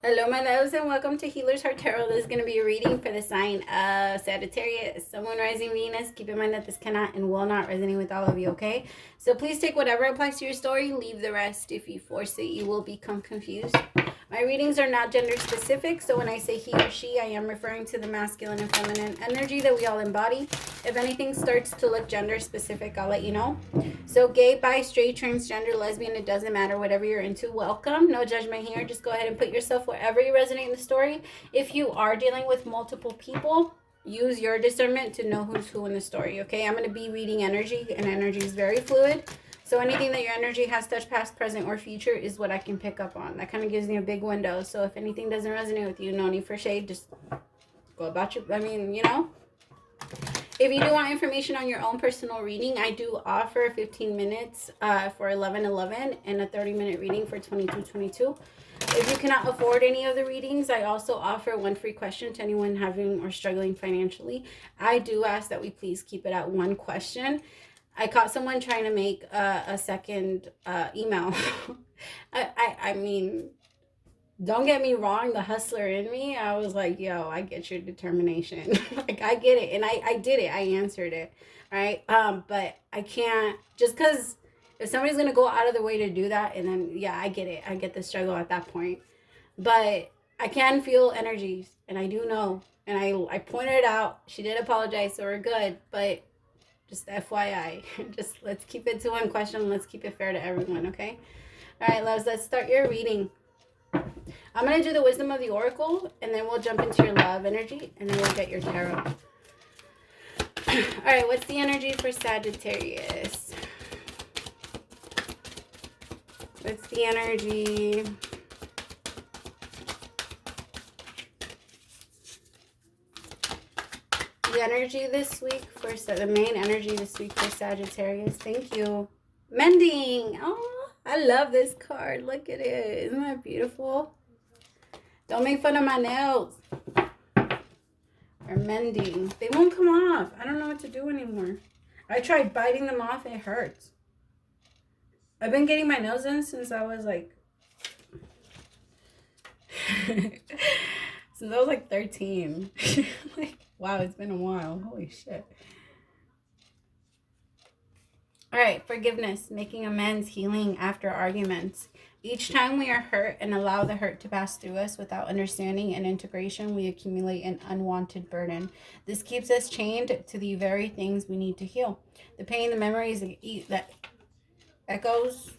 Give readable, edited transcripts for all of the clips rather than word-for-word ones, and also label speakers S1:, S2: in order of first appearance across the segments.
S1: Hello, my loves, and welcome to Healer's Heart Tarot. This is going to be a reading for the sign of Sagittarius, Sun, Moon, Rising, Venus. Keep in mind that this cannot and will not resonate with all of you, okay? So please take whatever applies to your story, leave the rest. If you force it, you will become confused. My readings are not gender specific, so when I say he or she, I am referring to the masculine and feminine energy that we all embody. If anything starts to look gender specific, I'll let you know. So gay, bi, straight, transgender, lesbian, it doesn't matter. Whatever you're into, welcome. No judgment here. Just go ahead and put yourself wherever you resonate in the story. If you are dealing with multiple people, use your discernment to know who's who in the story, okay? I'm going to be reading energy, and energy is very fluid. So anything that your energy has touched, past, present, or future is what I can pick up on. That kind of gives me a big window. So if anything doesn't resonate with you, no need for shade. Just go about your, If you do want information on your own personal reading, I do offer 15 minutes for 11:11 and a 30-minute reading for 22:22. If you cannot afford any of the readings, I also offer one free question to anyone having or struggling financially. I do ask that we please keep it at one question. I caught someone trying to make a second email. I mean, don't get me wrong, the hustler in me, I was like, yo, I get your determination. Like, I get it. And I did it. I answered it. Right? But I can't, just because if somebody's going to go out of their way to do that, and then, yeah, I get it. I get the struggle at that point. But I can feel energies, and I do know. And I pointed it out. She did apologize, so we're good. But just FYI, just let's keep it to one question. Let's keep it fair to everyone, okay? All right, loves, let's start your reading. I'm going to do the wisdom of the oracle, and then we'll jump into your love energy, and then we'll get your tarot. All right, what's the energy for Sagittarius? What's the energy? The energy this week for the main energy this week for Sagittarius. Thank you. Mending. Oh, I love this card. Look at it. Isn't that beautiful? Don't make fun of my nails. Or mending. They won't come off. I don't know what to do anymore. I tried biting them off. It hurts. I've been getting my nails in since I was like... since I was like 13. Like, wow, it's been a while. Holy shit. All right, forgiveness, making amends, healing after arguments. Each time we are hurt and allow the hurt to pass through us without understanding and integration, we accumulate an unwanted burden. This keeps us chained to the very things we need to heal. The pain, the memories, that echoes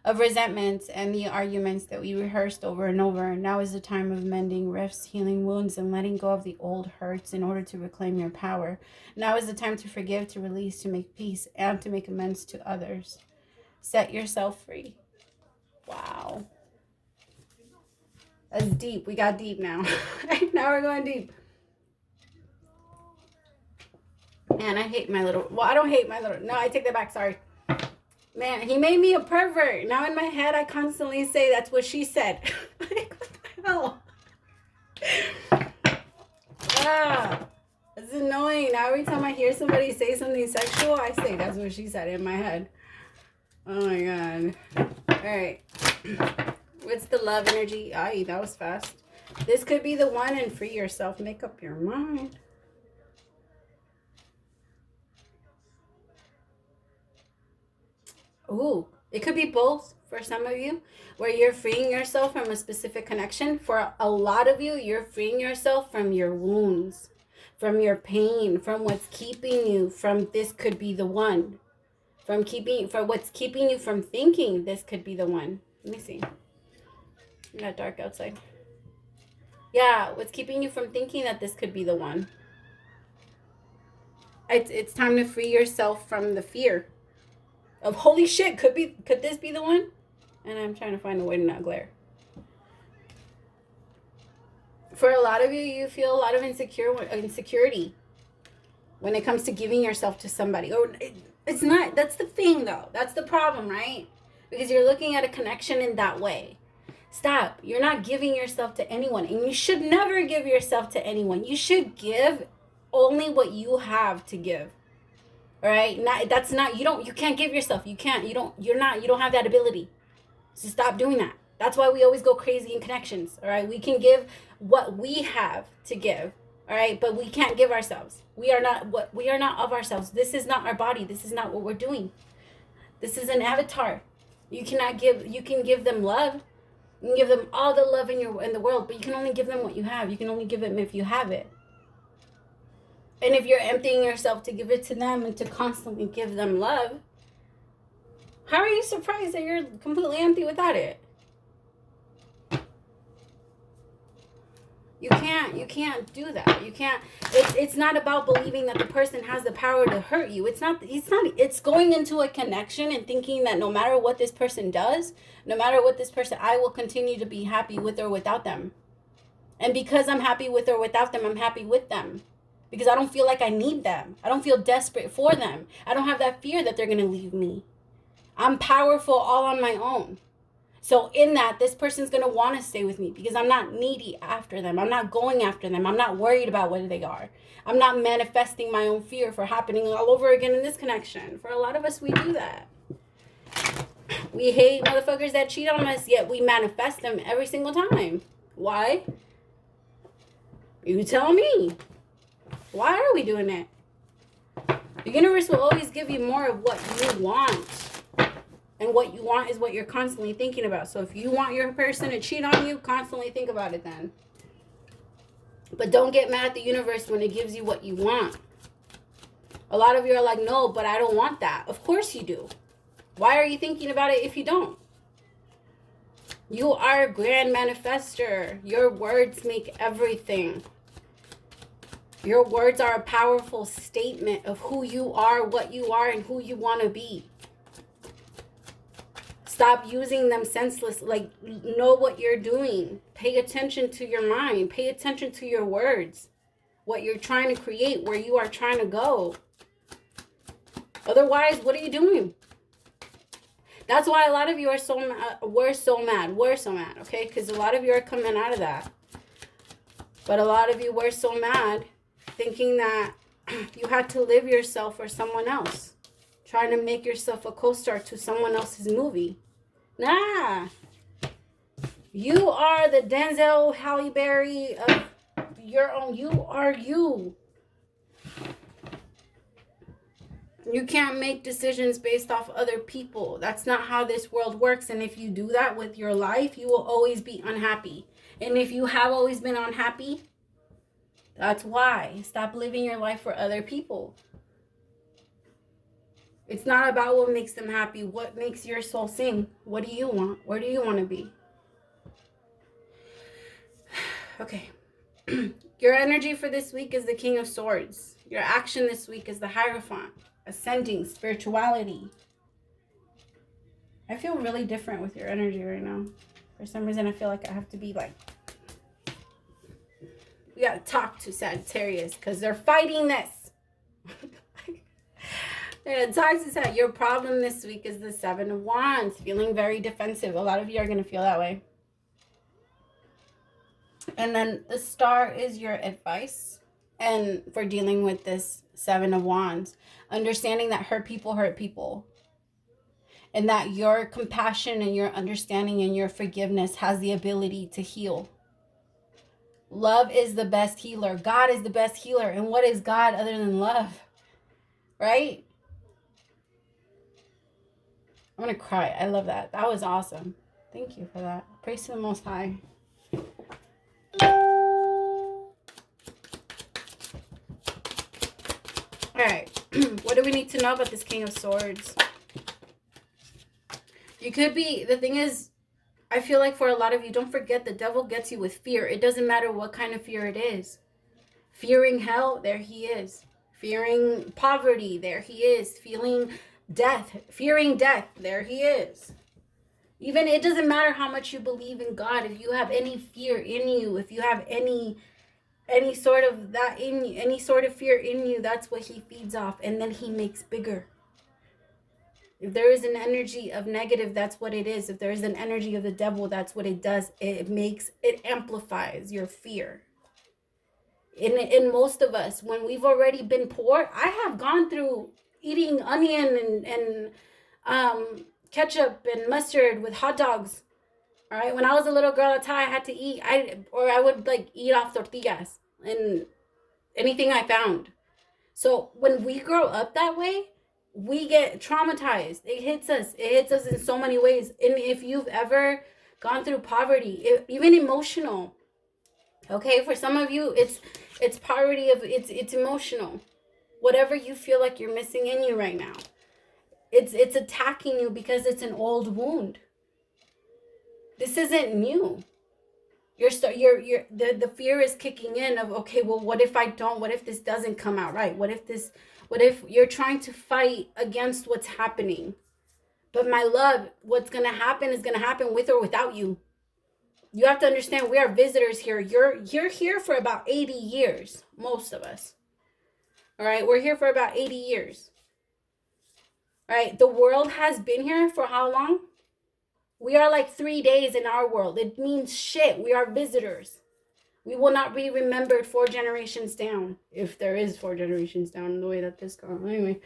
S1: of resentments and the arguments that we rehearsed over and over. Now is the time of mending rifts, healing wounds, and letting go of the old hurts in order to reclaim your power. Now is the time to forgive, to release, to make peace, and to make amends to others. Set yourself free. Wow. That's deep. We got deep now. Now we're going deep. Man, I hate my little... Well, I don't hate my little... No, I take that back. Sorry. Man, he made me a pervert. Now in my head, I constantly say that's what she said. Like, what the hell? Ah, it's annoying. Now every time I hear somebody say something sexual, I say that's what she said in my head. Oh my God. All right. What's the love energy? Aye, that was fast. This could be the one, and free yourself. Make up your mind. Ooh, it could be both for some of you, where you're freeing yourself from a specific connection. For a lot of you, you're freeing yourself from your wounds, from your pain, from what's keeping you from this could be the one. For what's keeping you from thinking this could be the one. Let me see. It's not dark outside. Yeah, what's keeping you from thinking that this could be the one. It's time to free yourself from the fear of holy shit, could this be the one? And I'm trying to find a way to not glare. For a lot of you, you feel a lot of insecurity when it comes to giving yourself to somebody. Or it's not, that's the thing though. That's the problem, right? Because you're looking at a connection in that way. Stop. You're not giving yourself to anyone, and you should never give yourself to anyone. You should give only what you have to give. All right, you can't give yourself. You don't have that ability. So stop doing that. That's why we always go crazy in connections, all right? We can give what we have to give, all right? But we can't give ourselves. We are not of ourselves. This is not our body. This is not what we're doing. This is an avatar. You can give them love. You can give them all the love in the world, but you can only give them what you have. You can only give them if you have it. And if you're emptying yourself to give it to them and to constantly give them love, how are you surprised that you're completely empty without it? You can't do that. You can't. It's not about believing that the person has the power to hurt you. It's going into a connection and thinking that no matter what this person does, no matter what this person, I will continue to be happy with or without them. And because I'm happy with or without them, I'm happy with them. Because I don't feel like I need them. I don't feel desperate for them. I don't have that fear that they're going to leave me. I'm powerful all on my own. So in that, this person's going to want to stay with me because I'm not needy after them. I'm not going after them. I'm not worried about where they are. I'm not manifesting my own fear for happening all over again in this connection. For a lot of us, we do that. We hate motherfuckers that cheat on us, yet we manifest them every single time. Why? You tell me. Why are we doing it? The universe will always give you more of what you want. And what you want is what you're constantly thinking about. So if you want your person to cheat on you, constantly think about it then. But don't get mad at the universe when it gives you what you want. A lot of you are like, no, but I don't want that. Of course you do. Why are you thinking about it if you don't? You are a grand manifester. Your words make everything. Your words are a powerful statement of who you are, what you are, and who you want to be. Stop using them senseless. Like, know what you're doing. Pay attention to your mind. Pay attention to your words. What you're trying to create, where you are trying to go. Otherwise, what are you doing? That's why a lot of you are so mad. We're so mad, okay? Because a lot of you are coming out of that. But a lot of you were so mad, thinking that you had to live yourself for someone else. Trying to make yourself a co-star to someone else's movie. Nah. You are the Denzel Halle Berry of your own. You are you. You can't make decisions based off other people. That's not how this world works. And if you do that with your life, you will always be unhappy. And if you have always been unhappy, that's why. Stop living your life for other people. It's not about what makes them happy. What makes your soul sing? What do you want? Where do you want to be? Okay. Your energy for this week is the King of Swords. Your action this week is the Hierophant. Ascending, spirituality. I feel really different with your energy right now. For some reason, I feel like I have to be like... We gotta talk to Sagittarius because they're fighting this. Yeah, talk to Sag. Your problem this week is the Seven of Wands. Feeling very defensive. A lot of you are going to feel that way. And then the Star is your advice. And for dealing with this Seven of Wands. Understanding that hurt people. And that your compassion and your understanding and your forgiveness has the ability to heal. Love is the best healer. God is the best healer. And what is God other than love? Right? I'm going to cry. I love that. That was awesome. Thank you for that. Praise to the Most High. All right. What do we need to know about this King of Swords? You could be, the thing is, I feel like for a lot of you, don't forget the devil gets you with fear. It doesn't matter what kind of fear it is. Fearing hell, there he is. Fearing poverty, there he is. Feeling fearing death, there he is. Even it doesn't matter how much you believe in God. If you have any fear in you, if you have any sort of that in you, any sort of fear in you, that's what he feeds off, and then he makes bigger. If there is an energy of negative, that's what it is. If there is an energy of the devil, that's what it does. It amplifies your fear. In most of us, when we've already been poor, I have gone through eating onion and ketchup and mustard with hot dogs All right. When I was a little girl, that's how I had to eat. I would like eat off tortillas and anything I found. So when we grow up that way, we get traumatized. It hits us. It hits us in so many ways. And if you've ever gone through poverty, even emotional, okay, for some of you, it's poverty of it's emotional. Whatever you feel like you're missing in you right now, it's attacking you because it's an old wound. This isn't new. The fear is kicking in of, okay, well, what if I don't? What if this doesn't come out right? What if you're trying to fight against what's happening? But my love, what's going to happen is going to happen with or without you. You have to understand, we are visitors here. You're here for about 80 years, most of us. All right, we're here for about 80 years. All right, the world has been here for how long? We are like 3 days in our world. It means shit. We are visitors. We will not be remembered 4 generations down, if there is 4 generations down in the way that this goes. Anyway,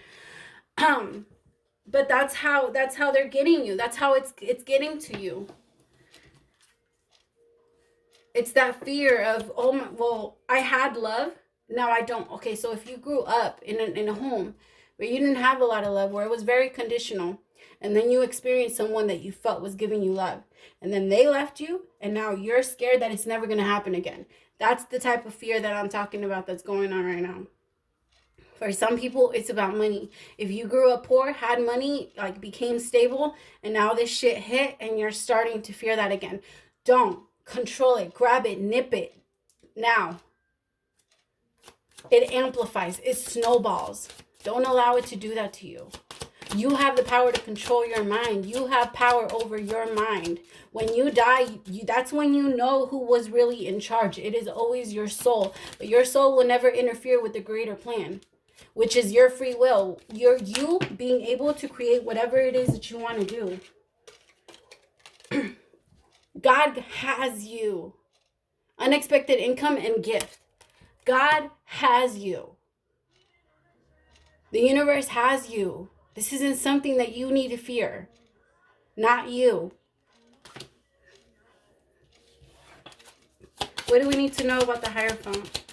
S1: but that's how they're getting you. That's how it's getting to you. It's that fear of, oh my, well, I had love, now I don't. Okay, so if you grew up in a home where you didn't have a lot of love, where it was very conditional, and then you experienced someone that you felt was giving you love, and then they left you, and now you're scared that it's never going to happen again. That's the type of fear that I'm talking about that's going on right now. For some people, it's about money. If you grew up poor, had money, like became stable, and now this shit hit, and you're starting to fear that again. Don't. Control it. Grab it. Nip it. Now. It amplifies. It snowballs. Don't allow it to do that to you. You have the power to control your mind. You have power over your mind. When you die, that's when you know who was really in charge. It is always your soul. But your soul will never interfere with the greater plan, which is your free will. You being able to create whatever it is that you want to do. God has you. Unexpected income and gift. God has you. The universe has you. This isn't something that you need to fear. Not you. What do we need to know about the Hierophant?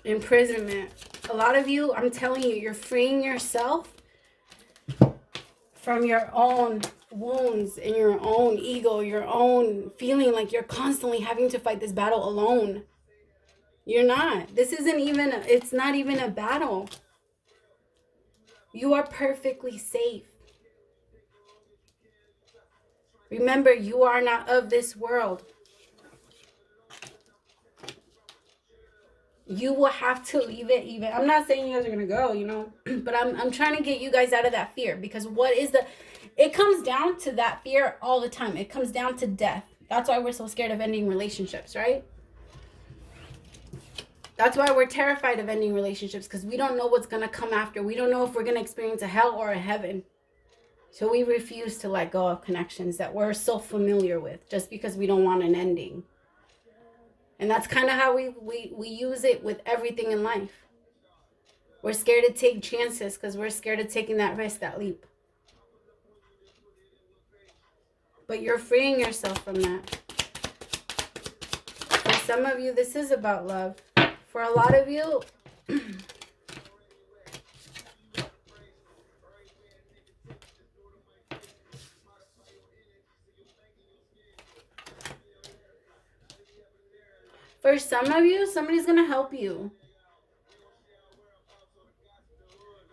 S1: Imprisonment. A lot of you, I'm telling you, you're freeing yourself from your own wounds and your own ego, your own feeling like you're constantly having to fight this battle alone. You're not. This isn't even, it's not even a battle. You are perfectly safe. Remember, you are not of this world. You will have to leave it even. I'm not saying you guys are going to go, you know, but I'm trying to get you guys out of that fear, because it comes down to that fear all the time. It comes down to death. That's why we're so scared of ending relationships, right? That's why we're terrified of ending relationships, because we don't know what's going to come after. We don't know if we're going to experience a hell or a heaven. So we refuse to let go of connections that we're so familiar with just because we don't want an ending. And that's kind of how we use it with everything in life. We're scared to take chances because we're scared of taking that risk, that leap. But you're freeing yourself from that. For some of you, this is about love. For a lot of you, somebody's going to help you.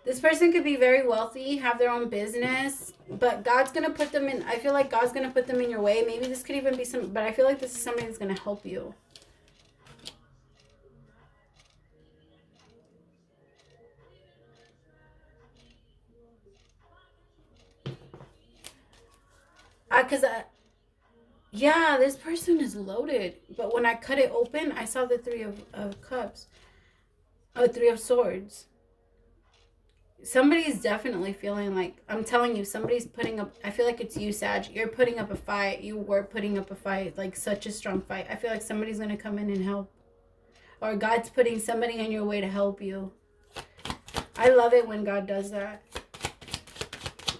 S1: This person could be very wealthy, have their own business, but God's going to put them in, I feel like God's going to put them in your way. Maybe this could even be but I feel like this is somebody that's going to help you. Yeah, this person is loaded. But when I cut it open, I saw the 3 of cups. Oh, 3 of swords. Somebody's definitely feeling like, I'm telling you, somebody's putting up, I feel like it's you, Sag. You're putting up a fight. You were putting up a fight, like such a strong fight. I feel like somebody's going to come in and help. Or God's putting somebody in your way to help you. I love it when God does that.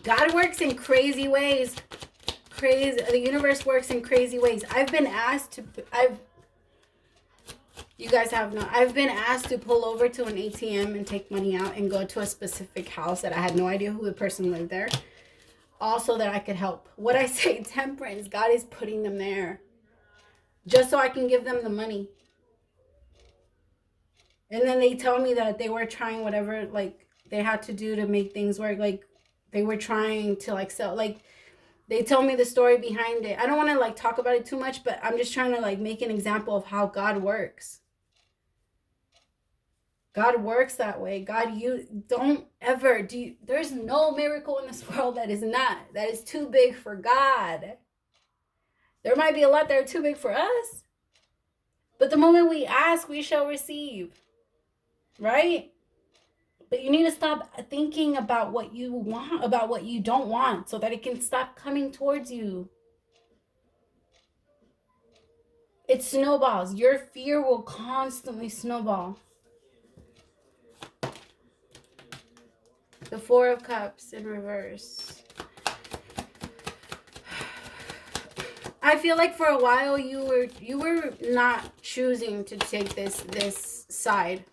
S1: God works in crazy ways. The universe works in crazy ways. I've been asked to pull over to an ATM and take money out and go to a specific house that I had no idea who the person lived there. Also that I could help. What I say, temperance, God is putting them there just so I can give them the money. And then they tell me that they were trying whatever like they had to do to make things work. Like they were trying to like sell, like they tell me the story behind it. I don't want to like talk about it too much, but I'm just trying to like make an example of how God works. God works that way. God, you don't ever do. There's no miracle in this world that is too big for God. There might be a lot that are too big for us. But the moment we ask, we shall receive. Right? But you need to stop thinking about what you want, about what you don't want, so that it can stop coming towards you. It snowballs. Your fear will constantly snowball. The Four of Cups in reverse. I feel like for a while you were not choosing to take this side.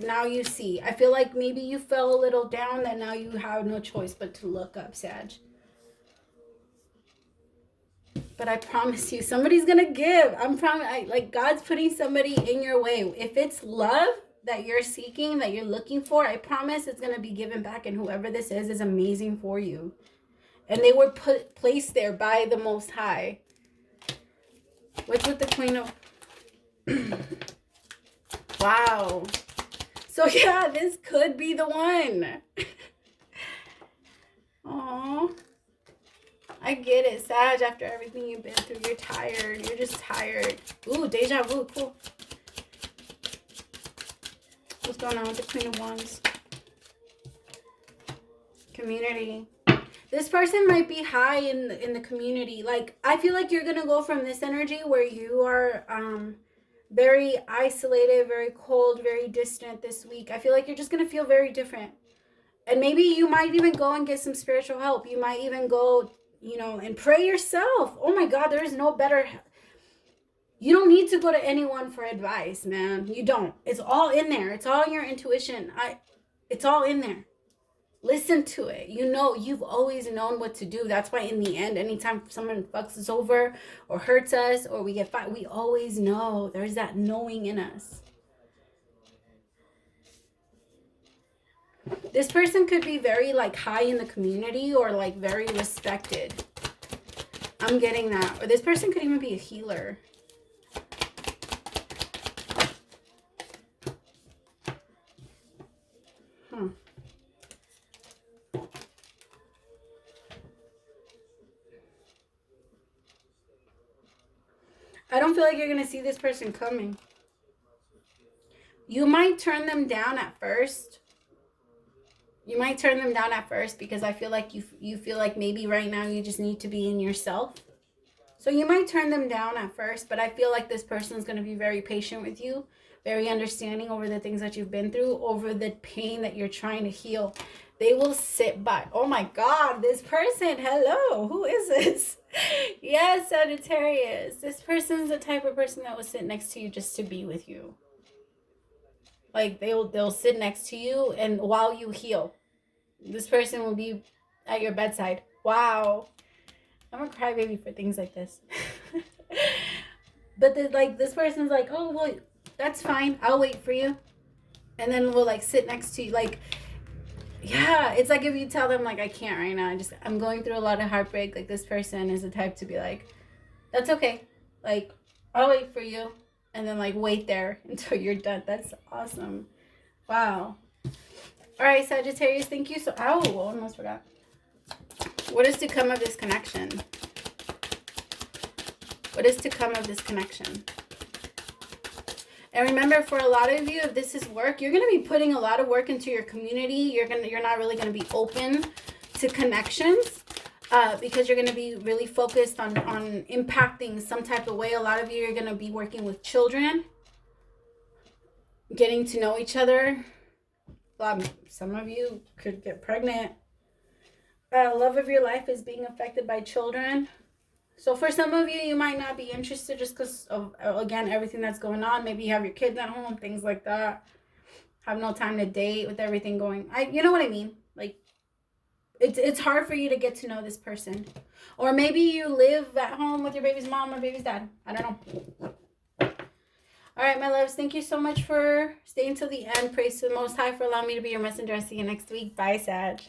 S1: Now you see. I feel like maybe you fell a little down, that now you have no choice but to look up, Sag. But I promise you, somebody's gonna give. Like God's putting somebody in your way. If it's love that you're seeking, that you're looking for, I promise it's going to be given back, and whoever this is amazing for you. And they were placed there by the Most High. What's with the Queen of... Wow. So yeah, this could be the one. Aww. I get it, Sag. After everything you've been through, you're tired. You're just tired. Ooh, deja vu. Cool. What's going on with the Queen of Wands? Community. This person might be high in the community. Like, I feel like you're going to go from this energy where you are very isolated, very cold, very distant this week. I feel like you're just going to feel very different. And maybe you might even go and get some spiritual help. You might even go, and pray yourself. Oh my God, there is no better... You don't need to go to anyone for advice, man. You don't. It's all in there. It's all your intuition. It's all in there. Listen to it. You've always known what to do. That's why in the end, anytime someone fucks us over or hurts us or we get fight, we always know. There's that knowing in us. This person could be very like high in the community or like very respected. I'm getting that. Or this person could even be a healer. I don't feel like you're going to see this person coming. You might turn them down at first. Because I feel like you feel like maybe right now you just need to be in yourself. So you might turn them down at first, but I feel like this person is going to be very patient with you, very understanding over the things that you've been through, over the pain that you're trying to heal. They will sit by. Oh my God, this person. Hello, who is this? Yes, Sagittarius. This person's the type of person that will sit next to you just to be with you. Like they'll sit next to you and while you heal. This person will be at your bedside. Wow. I'm a crybaby for things like this. But this person's like, oh, well, that's fine. I'll wait for you. And then we'll like sit next to you. Like, yeah, it's like if you tell them like, I can't right now. I'm going through a lot of heartbreak. Like this person is the type to be like, that's okay. Like, I'll wait for you. And then like wait there until you're done. That's awesome. Wow. All right, Sagittarius, thank you so... Oh, almost forgot. What is to come of this connection? What is to come of this connection? And remember, for a lot of you, if this is work, you're going to be putting a lot of work into your community. You're not really going to be open to connections because you're going to be really focused on impacting some type of way. A lot of you are going to be working with children, getting to know each other. Some of you could get pregnant. love of your life is being affected by children. So for some of you, you might not be interested just because of, again, everything that's going on. Maybe you have your kids at home, things like that. Have no time to date with everything going. You know what I mean? Like, it's hard for you to get to know this person. Or maybe you live at home with your baby's mom or baby's dad. I don't know. All right, my loves. Thank you so much for staying till the end. Praise to the Most High for allowing me to be your messenger. I'll see you next week. Bye, Sag.